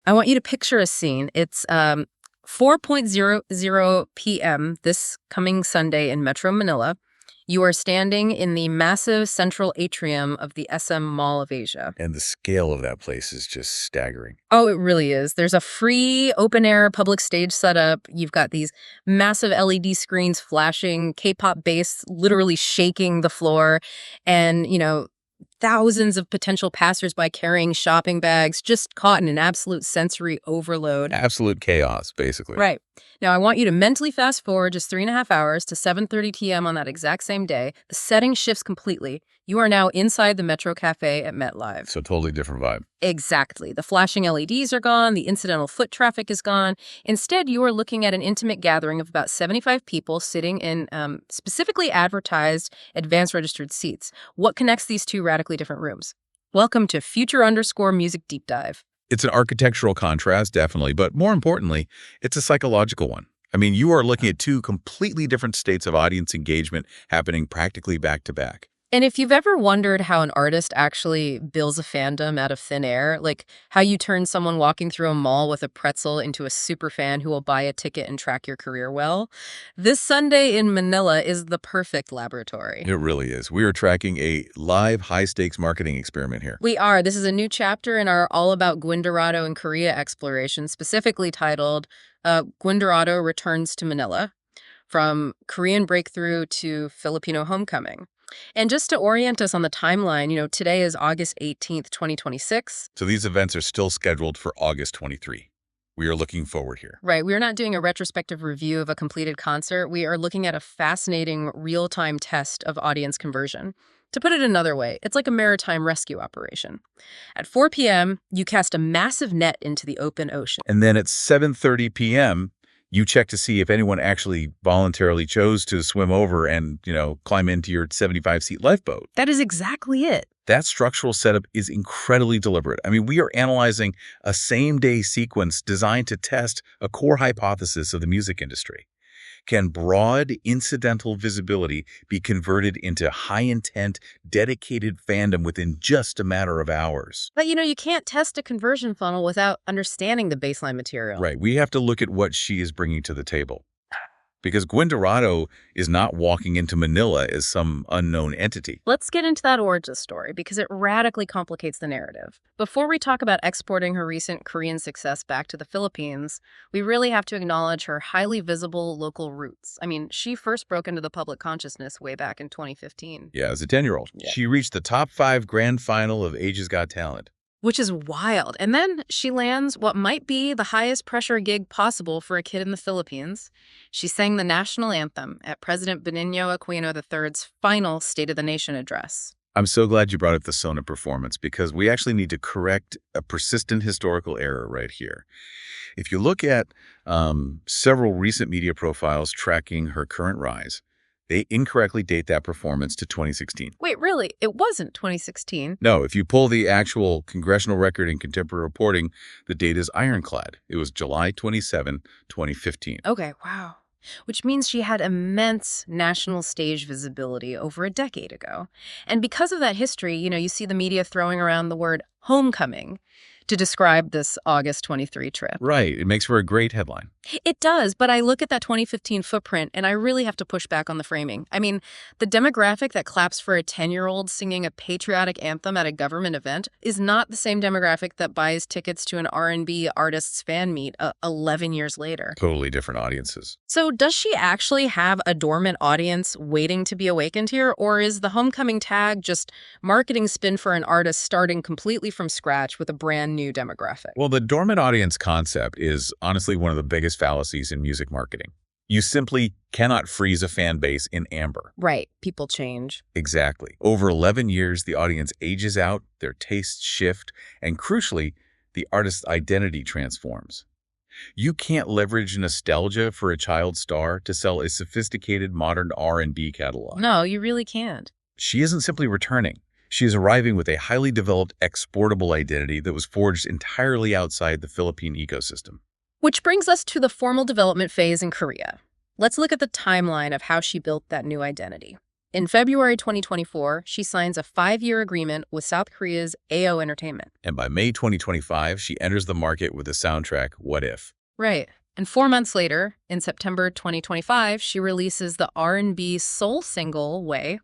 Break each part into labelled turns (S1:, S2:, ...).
S1: I want you to picture a scene. It's 4:00 p.m. this coming Sunday in Metro Manila. You are standing in the massive central atrium of the SM Mall of Asia.
S2: And the scale of that place is just staggering.
S1: Oh, it really is. There's a free open-air public stage set up. You've got these massive LED screens flashing, K-pop bass literally shaking the floor, and, thousands of potential passersby carrying shopping bags, just caught in an absolute sensory overload.
S2: Absolute chaos, basically.
S1: Right. Now, I want you to mentally fast forward just 3.5 hours to 7:30 p.m. on that exact same day. The setting shifts completely. You are now inside the Metro Café at MetLive.
S2: So totally different vibe.
S1: Exactly. The flashing LEDs are gone. The incidental foot traffic is gone. Instead, you are looking at an intimate gathering of about 75 people sitting in specifically advertised advanced registered seats. What connects these two radically different rooms? Welcome to Future_Music Deep Dive.
S2: It's an architectural contrast, definitely, but more importantly, it's a psychological one. I mean, you are looking at two completely different states of audience engagement happening practically back to back.
S1: And if you've ever wondered how an artist actually builds a fandom out of thin air, like how you turn someone walking through a mall with a pretzel into a super fan who will buy a ticket and track your career well, this Sunday in Manila is the perfect laboratory.
S2: It really is. We are tracking a live high-stakes marketing experiment here.
S1: We are. This is a new chapter in our All About Gwyn Dorado and Korea exploration, specifically titled Gwyn Dorado Returns to Manila, From Korean Breakthrough to Filipino Homecoming. And just to orient us on the timeline, today is August 18th, 2026.
S2: So these events are still scheduled for August 23. We are looking forward here.
S1: Right. We're not doing a retrospective review of a completed concert. We are looking at a fascinating real-time test of audience conversion. To put it another way, it's like a maritime rescue operation. At 4 p.m., you cast a massive net into the open ocean.
S2: And then at 7:30 p.m., you check to see if anyone actually voluntarily chose to swim over and, climb into your 75-seat lifeboat.
S1: That is exactly it.
S2: That structural setup is incredibly deliberate. I mean, we are analyzing a same-day sequence designed to test a core hypothesis of the music industry. Can broad, incidental visibility be converted into high-intent, dedicated fandom within just a matter of hours?
S1: But, you can't test a conversion funnel without understanding the baseline material.
S2: Right. We have to look at what she is bringing to the table. Because Gwyn Dorado is not walking into Manila as some unknown entity.
S1: Let's get into that origin story because it radically complicates the narrative. Before we talk about exporting her recent Korean success back to the Philippines, we really have to acknowledge her highly visible local roots. I mean, she first broke into the public consciousness way back in 2015.
S2: Yeah, as a 10-year-old. Yeah. She reached the top 5 grand final of Asia's Got Talent.
S1: Which is wild. And then she lands what might be the highest pressure gig possible for a kid in the Philippines. She sang the national anthem at President Benigno Aquino III's final State of the Nation address.
S2: I'm so glad you brought up the SONA performance because we actually need to correct a persistent historical error right here. If you look at several recent media profiles tracking her current rise, they incorrectly date that performance to 2016.
S1: Wait, really? It wasn't 2016?
S2: No, if you pull the actual congressional record in contemporary reporting, the date is ironclad. It was July 27, 2015.
S1: Okay, wow. Which means she had immense national stage visibility over a decade ago. And because of that history, you see the media throwing around the word homecoming to describe this August 23 trip.
S2: Right. It makes for a great headline.
S1: It does, but I look at that 2015 footprint and I really have to push back on the framing. I mean, the demographic that claps for a 10-year-old singing a patriotic anthem at a government event is not the same demographic that buys tickets to an R&B artist's fan meet 11 years later.
S2: Totally different audiences.
S1: So does she actually have a dormant audience waiting to be awakened here, or is the homecoming tag just marketing spin for an artist starting completely from scratch with a brand new demographic?
S2: Well, the dormant audience concept is honestly one of the biggest fallacies in music marketing. You simply cannot freeze a fan base in amber.
S1: Right. People change.
S2: Exactly. Over 11 years, the audience ages out, their tastes shift, and crucially, the artist's identity transforms. You can't leverage nostalgia for a child star to sell a sophisticated modern R&B catalog.
S1: No, you really can't.
S2: She isn't simply returning. She is arriving with a highly developed, exportable identity that was forged entirely outside the Philippine ecosystem.
S1: Which brings us to the formal development phase in Korea. Let's look at the timeline of how she built that new identity. In February 2024, she signs a 5-year agreement with South Korea's A.O Entertainment.
S2: And by May 2025, she enters the market with the soundtrack What If?
S1: Right. And 4 months later, in September 2025, she releases the R&B soul single Way.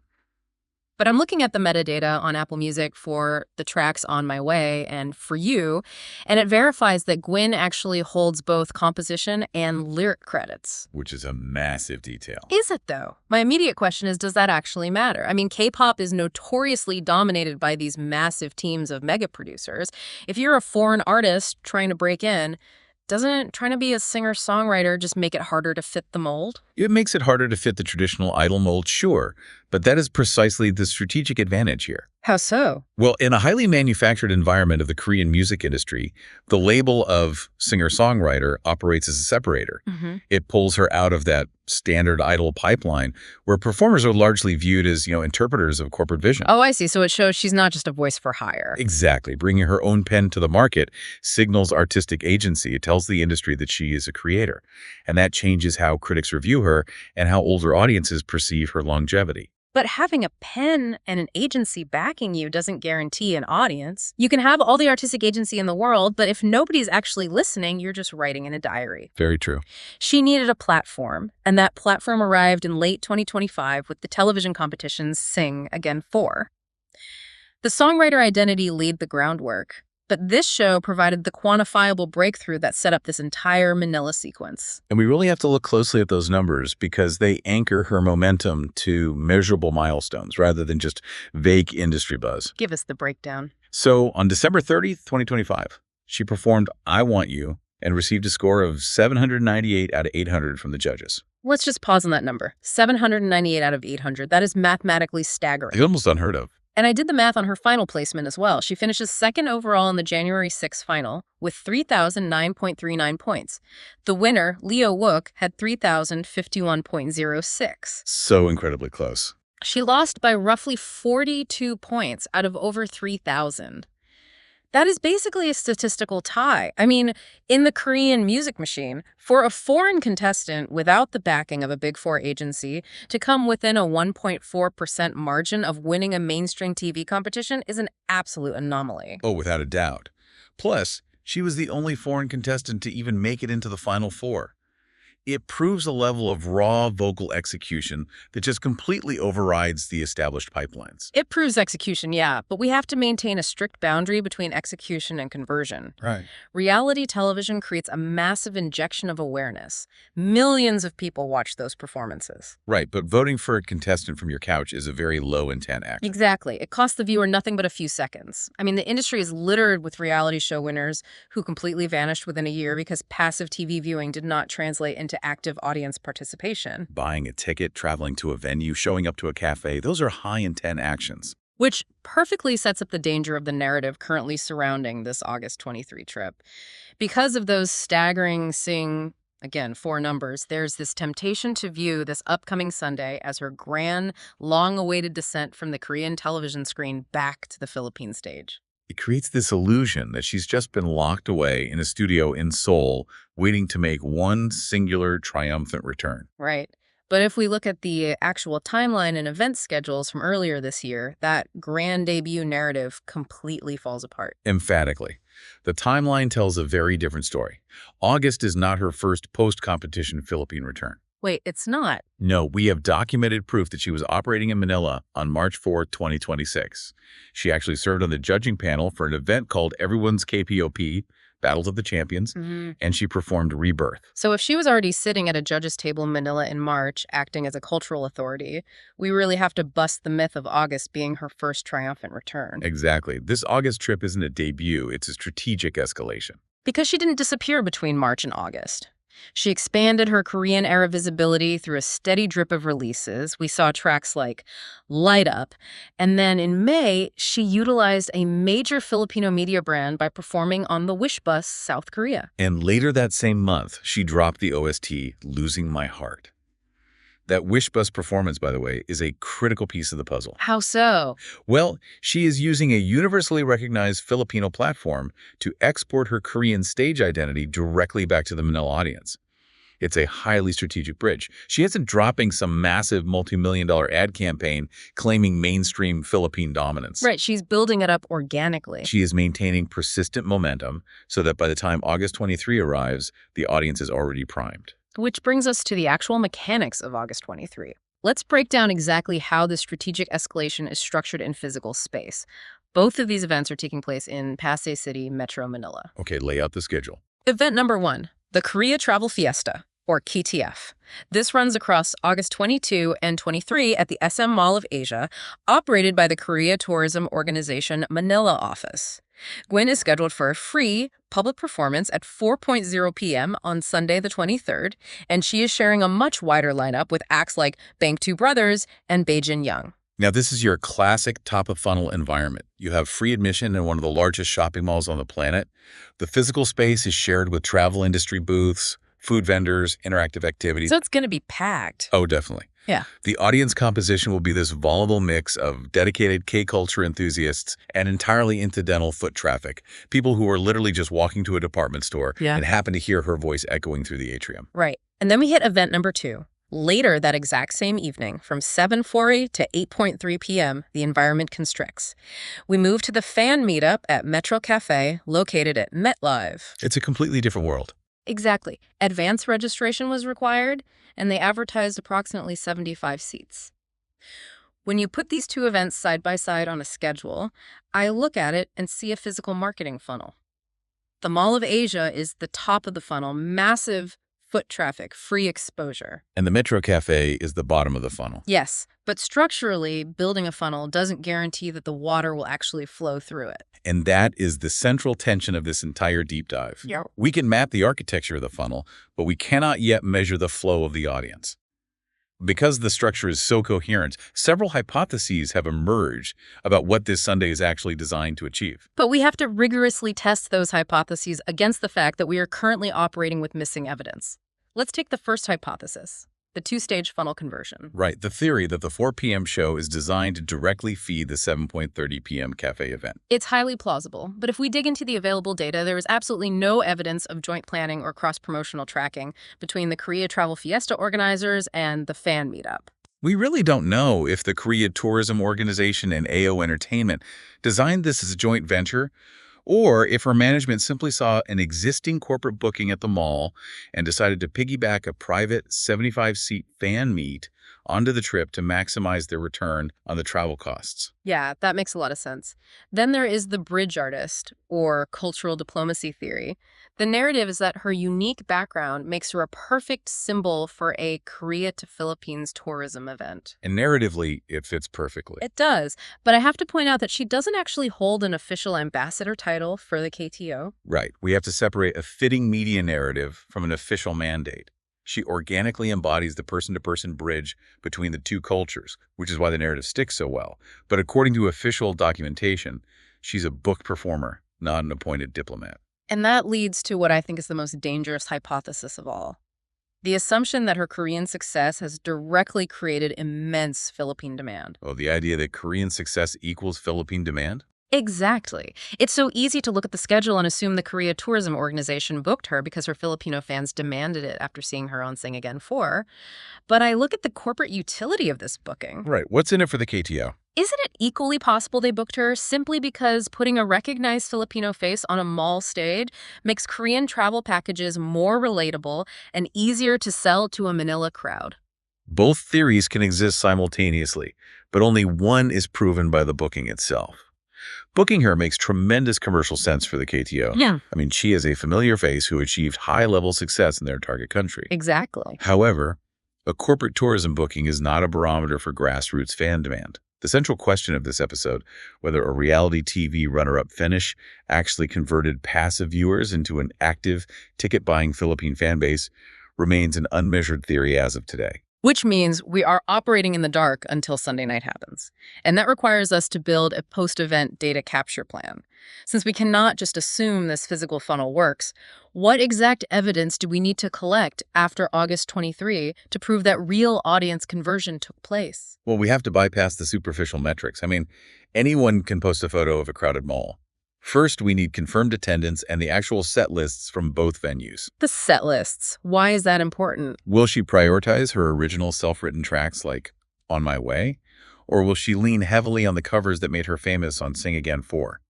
S1: But I'm looking at the metadata on Apple Music for the tracks On My Way and For You, and it verifies that Gwyn actually holds both composition and lyric credits.
S2: Which is a massive detail.
S1: Is it, though? My immediate question is, does that actually matter? I mean, K-pop is notoriously dominated by these massive teams of mega producers. If you're a foreign artist trying to break in, doesn't trying to be a singer-songwriter just make it harder to fit the mold?
S2: It makes it harder to fit the traditional idol mold, sure, but that is precisely the strategic advantage here.
S1: How so?
S2: Well, in a highly manufactured environment of the Korean music industry, the label of singer-songwriter operates as a separator. It pulls her out of that standard idol pipeline where performers are largely viewed as, interpreters of corporate vision.
S1: Oh, I see. So it shows she's not just a voice for hire.
S2: Exactly. Bringing her own pen to the market signals artistic agency. It tells the industry that she is a creator. And that changes how critics review her and how older audiences perceive her longevity.
S1: But having a pen and an agency backing you doesn't guarantee an audience. You can have all the artistic agency in the world, but if nobody's actually listening, you're just writing in a diary.
S2: Very true.
S1: She needed a platform, and that platform arrived in late 2025 with the television competition Sing Again 4. The songwriter identity laid the groundwork, but this show provided the quantifiable breakthrough that set up this entire Manila sequence.
S2: And we really have to look closely at those numbers because they anchor her momentum to measurable milestones rather than just vague industry buzz.
S1: Give us the breakdown.
S2: So on December 30th, 2025, she performed I Want You and received a score of 798 out of 800 from the judges.
S1: Let's just pause on that number. 798 out of 800. That is mathematically staggering.
S2: It's almost unheard of.
S1: And I did the math on her final placement as well. She finishes second overall in the January 6th final with 3,009.39 points. The winner, Leo Wook, had 3,051.06.
S2: So incredibly close.
S1: She lost by roughly 42 points out of over 3,000. That is basically a statistical tie. I mean, in the Korean music machine, for a foreign contestant without the backing of a Big Four agency to come within a 1.4% margin of winning a mainstream TV competition is an absolute anomaly.
S2: Oh, without a doubt. Plus, she was the only foreign contestant to even make it into the Final Four. It proves a level of raw vocal execution that just completely overrides the established pipelines.
S1: It proves execution, yeah, but we have to maintain a strict boundary between execution and conversion.
S2: Right.
S1: Reality television creates a massive injection of awareness. Millions of people watch those performances.
S2: Right, but voting for a contestant from your couch is a very low-intent act.
S1: Exactly. It costs the viewer nothing but a few seconds. I mean, the industry is littered with reality show winners who completely vanished within a year because passive TV viewing did not translate into active audience participation.
S2: Buying a ticket, traveling to a venue, showing up to a cafe, those are high-intent actions.
S1: Which perfectly sets up the danger of the narrative currently surrounding this August 23 trip. Because of those staggering Sing, again, 4 numbers, there's this temptation to view this upcoming Sunday as her grand, long-awaited descent from the Korean television screen back to the Philippine stage.
S2: It creates this illusion that she's just been locked away in a studio in Seoul, waiting to make one singular triumphant return.
S1: Right. But if we look at the actual timeline and event schedules from earlier this year, that grand debut narrative completely falls apart.
S2: Emphatically. The timeline tells a very different story. August is not her first post-competition Philippine return.
S1: Wait, it's not.
S2: No, we have documented proof that she was operating in Manila on March 4, 2026. She actually served on the judging panel for an event called Everyone's KPOP, Battles of the Champions, and she performed Rebirth.
S1: So if she was already sitting at a judge's table in Manila in March, acting as a cultural authority, we really have to bust the myth of August being her first triumphant return.
S2: Exactly. This August trip isn't a debut, it's a strategic escalation.
S1: Because she didn't disappear between March and August. She expanded her Korean-era visibility through a steady drip of releases. We saw tracks like Light Up. And then in May, she utilized a major Filipino media brand by performing on the Wish Bus, South Korea.
S2: And later that same month, she dropped the OST, Losing My Heart. That Wish Bus performance, by the way, is a critical piece of the puzzle.
S1: How so?
S2: Well, she is using a universally recognized Filipino platform to export her Korean stage identity directly back to the Manila audience. It's a highly strategic bridge. She isn't dropping some massive multi-million-dollar ad campaign claiming mainstream Philippine dominance.
S1: Right, she's building it up organically.
S2: She is maintaining persistent momentum so that by the time August 23 arrives, the audience is already primed.
S1: Which brings us to the actual mechanics of August 23. Let's break down exactly how the strategic escalation is structured in physical space. Both of these events are taking place in Pasay City, Metro Manila.
S2: Okay, lay out the schedule.
S1: Event number 1, the Korea Travel Fiesta, or KTF. This runs across August 22 and 23 at the SM Mall of Asia, operated by the Korea Tourism Organization Manila office. Gwyn is scheduled for a free public performance at 4:00 p.m. on Sunday the 23rd, and she is sharing a much wider lineup with acts like Bang Two Brothers and Baejin Young.
S2: Now, this is your classic top-of-funnel environment. You have free admission in one of the largest shopping malls on the planet. The physical space is shared with travel industry booths, food vendors, interactive activities.
S1: So it's going to be packed.
S2: Oh, definitely.
S1: Yeah.
S2: The audience composition will be this volatile mix of dedicated K-culture enthusiasts and entirely incidental foot traffic, people who are literally just walking to a department store and happen to hear her voice echoing through the atrium.
S1: Right. And then we hit event number 2. Later that exact same evening, from 7:40 to 8:3 p.m., the environment constricts. We move to the fan meetup at Metro Café, located at MetLive.
S2: It's a completely different world.
S1: Exactly. Advance registration was required, and they advertised approximately 75 seats. When you put these two events side by side on a schedule, I look at it and see a physical marketing funnel. The Mall of Asia is the top of the funnel, massive foot traffic, free exposure.
S2: And the Metro Café is the bottom of the funnel.
S1: Yes, but structurally, building a funnel doesn't guarantee that the water will actually flow through it.
S2: And that is the central tension of this entire deep dive.
S1: Yeah.
S2: We can map the architecture of the funnel, but we cannot yet measure the flow of the audience. Because the structure is so coherent, several hypotheses have emerged about what this Sunday is actually designed to achieve.
S1: But we have to rigorously test those hypotheses against the fact that we are currently operating with missing evidence. Let's take the first hypothesis, the two-stage funnel conversion.
S2: Right, the theory that the 4 p.m. show is designed to directly feed the 7:30 p.m. cafe event.
S1: It's highly plausible, but if we dig into the available data, there is absolutely no evidence of joint planning or cross-promotional tracking between the Korea Travel Fiesta organizers and the fan meetup.
S2: We really don't know if the Korea Tourism Organization and A.O Entertainment designed this as a joint venture, or if her management simply saw an existing corporate booking at the mall and decided to piggyback a private 75-seat fan meet onto the trip to maximize their return on the travel costs.
S1: Yeah, that makes a lot of sense. Then there is the bridge artist, or cultural diplomacy theory. The narrative is that her unique background makes her a perfect symbol for a Korea to Philippines tourism event.
S2: And narratively, it fits perfectly.
S1: It does, but I have to point out that she doesn't actually hold an official ambassador title for the KTO.
S2: Right. We have to separate a fitting media narrative from an official mandate. She organically embodies the person-to-person bridge between the two cultures, which is why the narrative sticks so well. But according to official documentation, she's a booked performer, not an appointed diplomat.
S1: And that leads to what I think is the most dangerous hypothesis of all. The assumption that her Korean success has directly created immense Philippine demand.
S2: Oh, the idea that Korean success equals Philippine demand?
S1: Exactly. It's so easy to look at the schedule and assume the Korea Tourism Organization booked her because her Filipino fans demanded it after seeing her on Sing Again 4. But I look at the corporate utility of this booking.
S2: Right. What's in it for the KTO?
S1: Isn't it equally possible they booked her simply because putting a recognized Filipino face on a mall stage makes Korean travel packages more relatable and easier to sell to a Manila crowd?
S2: Both theories can exist simultaneously, but only one is proven by the booking itself. Booking her makes tremendous commercial sense for the KTO.
S1: Yeah.
S2: I mean, she is a familiar face who achieved high-level success in their target country.
S1: Exactly.
S2: However, a corporate tourism booking is not a barometer for grassroots fan demand. The central question of this episode, whether a reality TV runner-up finish actually converted passive viewers into an active, ticket-buying Philippine fan base, remains an unmeasured theory as of today.
S1: Which means we are operating in the dark until Sunday night happens. And that requires us to build a post-event data capture plan. Since we cannot just assume this physical funnel works, what exact evidence do we need to collect after August 23 to prove that real audience conversion took place?
S2: Well, we have to bypass the superficial metrics. I mean, anyone can post a photo of a crowded mall. First, we need confirmed attendance and the actual set lists from both venues.
S1: The set lists. Why is that important?
S2: Will she prioritize her original self-written tracks like On My Way? Or will she lean heavily on the covers that made her famous on Sing Again 4?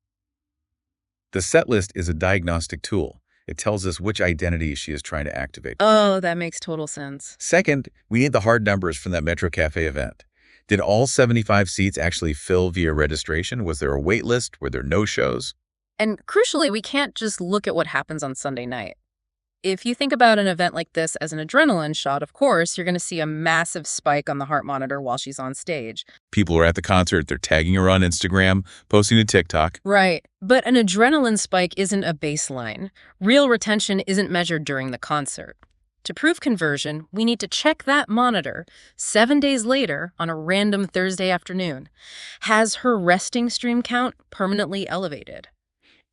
S2: The set list is a diagnostic tool. It tells us which identity she is trying to activate.
S1: Oh, that makes total sense.
S2: Second, we need the hard numbers from that Metro Café event. Did all 75 seats actually fill via registration? Was there a wait list? Were there no-shows?
S1: And crucially, we can't just look at what happens on Sunday night. If you think about an event like this as an adrenaline shot, of course, you're going to see a massive spike on the heart monitor while she's on stage.
S2: People are at the concert, they're tagging her on Instagram, posting to TikTok.
S1: Right. But an adrenaline spike isn't a baseline. Real retention isn't measured during the concert. To prove conversion, we need to check that monitor 7 days later on a random Thursday afternoon. Has her resting stream count permanently elevated?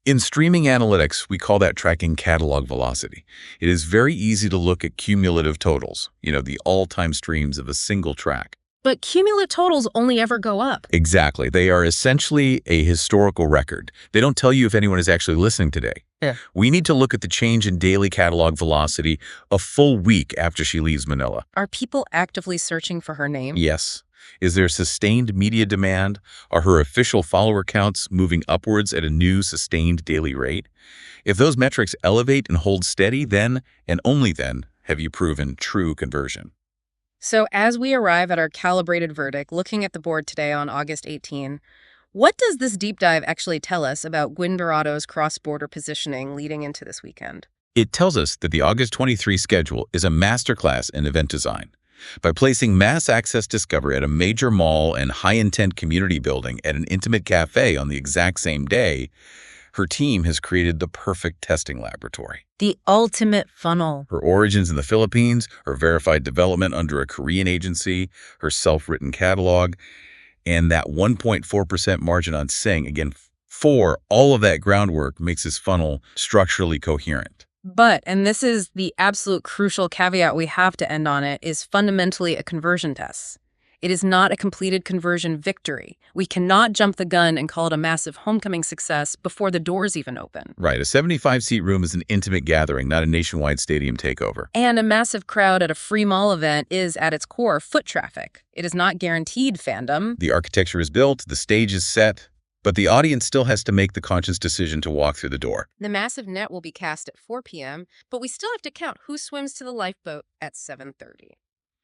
S2: In streaming analytics, we call that tracking catalog velocity. It is very easy to look at cumulative totals, the all-time streams of a single track.
S1: But cumulative totals only ever go up.
S2: Exactly. They are essentially a historical record. They don't tell you if anyone is actually listening today.
S1: Yeah.
S2: We need to look at the change in daily catalog velocity a full week after she leaves Manila.
S1: Are people actively searching for her name?
S2: Yes. Is there sustained media demand? Are her official follower counts moving upwards at a new sustained daily rate? If those metrics elevate and hold steady, then, and only then, have you proven true conversion.
S1: So as we arrive at our calibrated verdict, looking at the board today on August 18, what does this deep dive actually tell us about Gwyn Dorado's cross-border positioning leading into this weekend?
S2: It tells us that the August 23 schedule is a masterclass in event design. By placing mass access discovery at a major mall and high-intent community building at an intimate cafe on the exact same day, her team has created the perfect testing laboratory.
S1: The ultimate funnel.
S2: Her origins in the Philippines, her verified development under a Korean agency, her self-written catalog, and that 1.4% margin on Sing, again, all of that groundwork makes this funnel structurally coherent.
S1: But, and this is the absolute crucial caveat we have to end on it, is fundamentally a conversion test. It is not a completed conversion victory. We cannot jump the gun and call it a massive homecoming success before the doors even open.
S2: Right, a 75-seat room is an intimate gathering, not a nationwide stadium takeover.
S1: And a massive crowd at a free mall event is, at its core, foot traffic. It is not guaranteed fandom.
S2: The architecture is built, the stage is set, but the audience still has to make the conscious decision to walk through the door.
S1: The massive net will be cast at 4 p.m., but we still have to count who swims to the lifeboat at 7:30.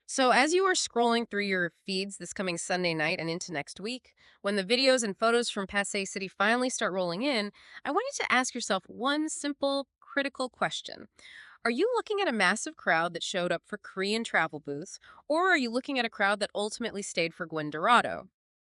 S1: So as you are scrolling through your feeds this coming Sunday night and into next week, when the videos and photos from Pasay City finally start rolling in, I want you to ask yourself one simple, critical question. Are you looking at a massive crowd that showed up for Korean travel booths, or are you looking at a crowd that ultimately stayed for Gwyn Dorado?